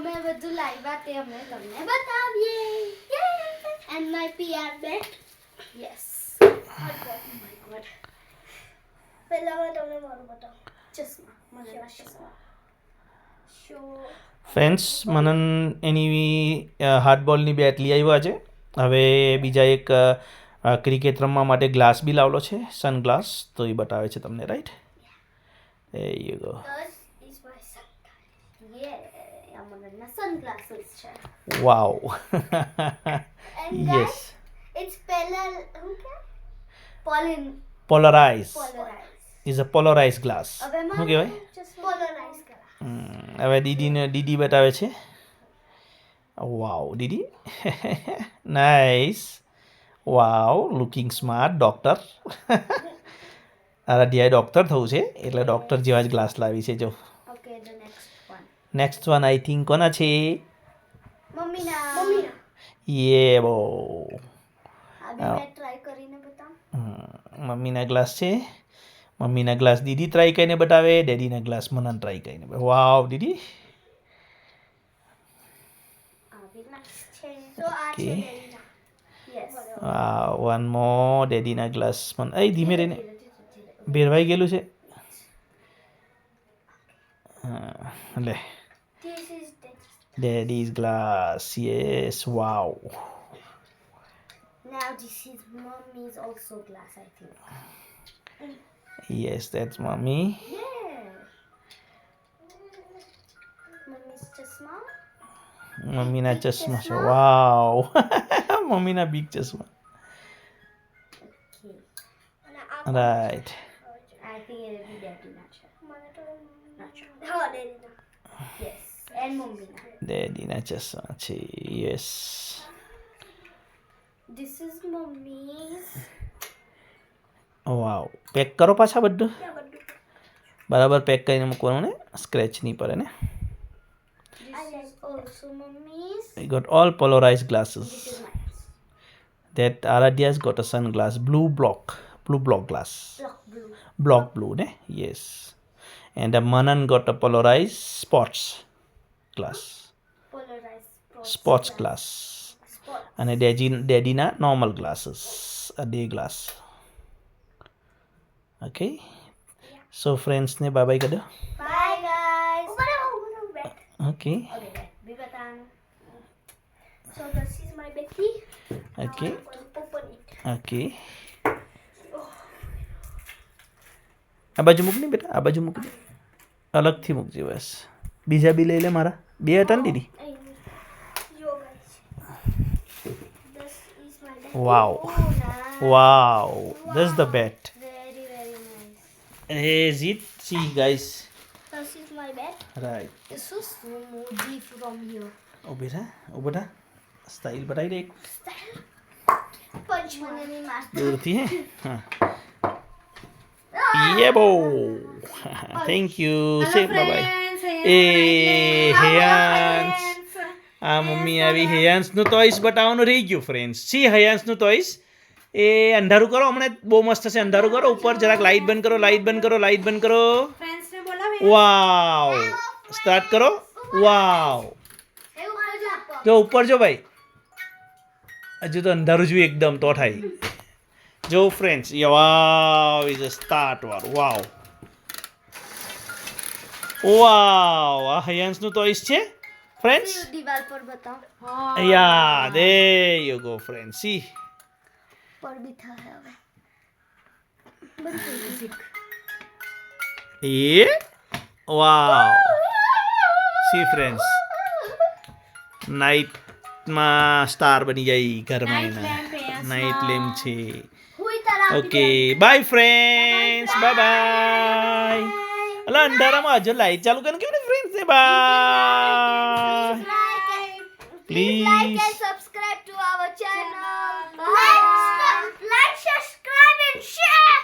અમે બધું લાવ્યા તે અમે તમને બતાવીએ. And my PR bet. Yes. Oh my god. પહેલા હું તમને મારું બતાવું. ચશ્મા. મને ચશ્મા. ફ્રેન્ડ્સ મનન એની હાર્ડબોલની બેટ લઈ આવ્યા છે. હવે બીજા એક ક્રિકેટ રમવા માટે ગ્લાસ બી લાવેલો છે, સનગ્લાસ. તો એ બતાવે છે તમને, right? There you go. This is my sunglasses. Yeah, મને sunglasses છે. Wow. And Yes. guys, it's Polarized. polarized. Is a polarized glass. હવે શું મારે કહેવાય? polarize કરા. હવે દીદી બતાવે છે. વાવ દીદી. નાઇસ. વાવ, લુકિંગ સ્માર્ટ ડોક્ટર. આરાધ્યાએ ડોક્ટર થવું છે એટલે ડોક્ટર જેવા જ ગ્લાસ લાવી છે. જો Okay, the next one. Next one I think કોના છે? મમ્મીના. યે બો. આ બી મેં ટ્રાય કરીને બતાવું. મમ્મીના ગ્લાસ છે. મમ્મીના ગ્લાસ દીદી ટ્રાય કરીને બતાવે, ડેડીના ગ્લાસ મનન ટ્રાય કરીને બતાવે. વાવ દીદી. આ બી nice છે. તો આ છે Okay. ડેડીના. Yes. વાવ, વન મોર ડેડીના ગ્લાસ. એ ધીમે રહીને ભેરવાઈ ગયેલું છે. લે This is daddy's glass. Yes, wow. now this is mommy's also glass, I think. યસ, ધેટ્સ મમ્મી. Yeah. Mommy's ચશ્મા. મમ્મીના ચશ્મા છે. વાવ. મમ્મીના બિગ ચશ્મા. Okay. અને આ right. I think it will be daddyના છે. મને તો not sure. હા, daddyના. Yes. And mommyના. ડેડીના ચશ્મા છે. Yes. This is mommy's. Wow. Pack કરો પાછા બધું. બરાબર પેક કરીને મૂકવાનું ને, સ્ક્રેચ નહીં પડે ને. This is also mommy's. We got all polarized glasses. This is mine. That Aradhya's got a sunglass, blue block glass. Block blue. Block blue, ne? Yes. And Manan got a polarized glass. Polarized Sports glass. Sports. And daddy na normal glasses, a day glass. Okay. So friends ne bye bye kada. Bye guys. Back. Okay. Okay, back. Be bataano. So this is my Becky. Okay. I'm going to open it. Okay. આ બાજુ મૂક ને બેટા, આ બાજુ મૂક દે. અલગથી મૂકજે બસ. બીજા બી લઈ લે મારા. બે હતા ને દીદી? Yo guys. This is my Becky. Wow. Oh, nice. Wow. That's the bet. Very, very nice. Is it? See guys. This is my bed. Right. This is smoothie from here. ઊભી રહે, ઊભો થા. સ્ટાઇલ બતાવી દે એક. Punch મને નહીં મારતા. દૂરથી હે. હા. Yeah, bo. Thank you. Say bye bye. હેયાન્સ. આ મમ્મી આવી હેયાન્સનું ટોયસ બતાવવાનું રહી ગયું ફ્રેન્ડ્સ. સી હેયાન્સનું ટોયસ. એ અંધારું કરો, હમણાં બહુ મસ્ત છે. અંધારું કરો, ઉપર જરાક લાઇટ બંધ કરો, લાઇટ બંધ કરો, લાઇટ બંધ કરો. વાવ. સ્ટાર્ટ કરો. વાવ. જો ઉપર જો ભાઈ. હજુ તો અંધારું જોયું એકદમ તો થાય. જો friends, wow is a start વાળું. વાવ. વાવ. આ હેયાન્સનું ટોયસ છે ફ્રેન્ડ્સ. દિવાલ પર બતાવ. Yeah, there you go, friends. See? પર બી થાય હવે. Yeah? Wow. See, friends. નાઇટમાં સ્ટાર બની જાય ઘરમાં એના. નાઇટ લેમ્પ છે. હુઈ તરફ. Okay bye friends. Bye bye. અલા અંધારામાં હજુ લાઈટ ચાલુ કરીને કેવું ને ફ્રેન્ડ્સ ને by. Please like and subscribe to our channel. Like, subscribe and share.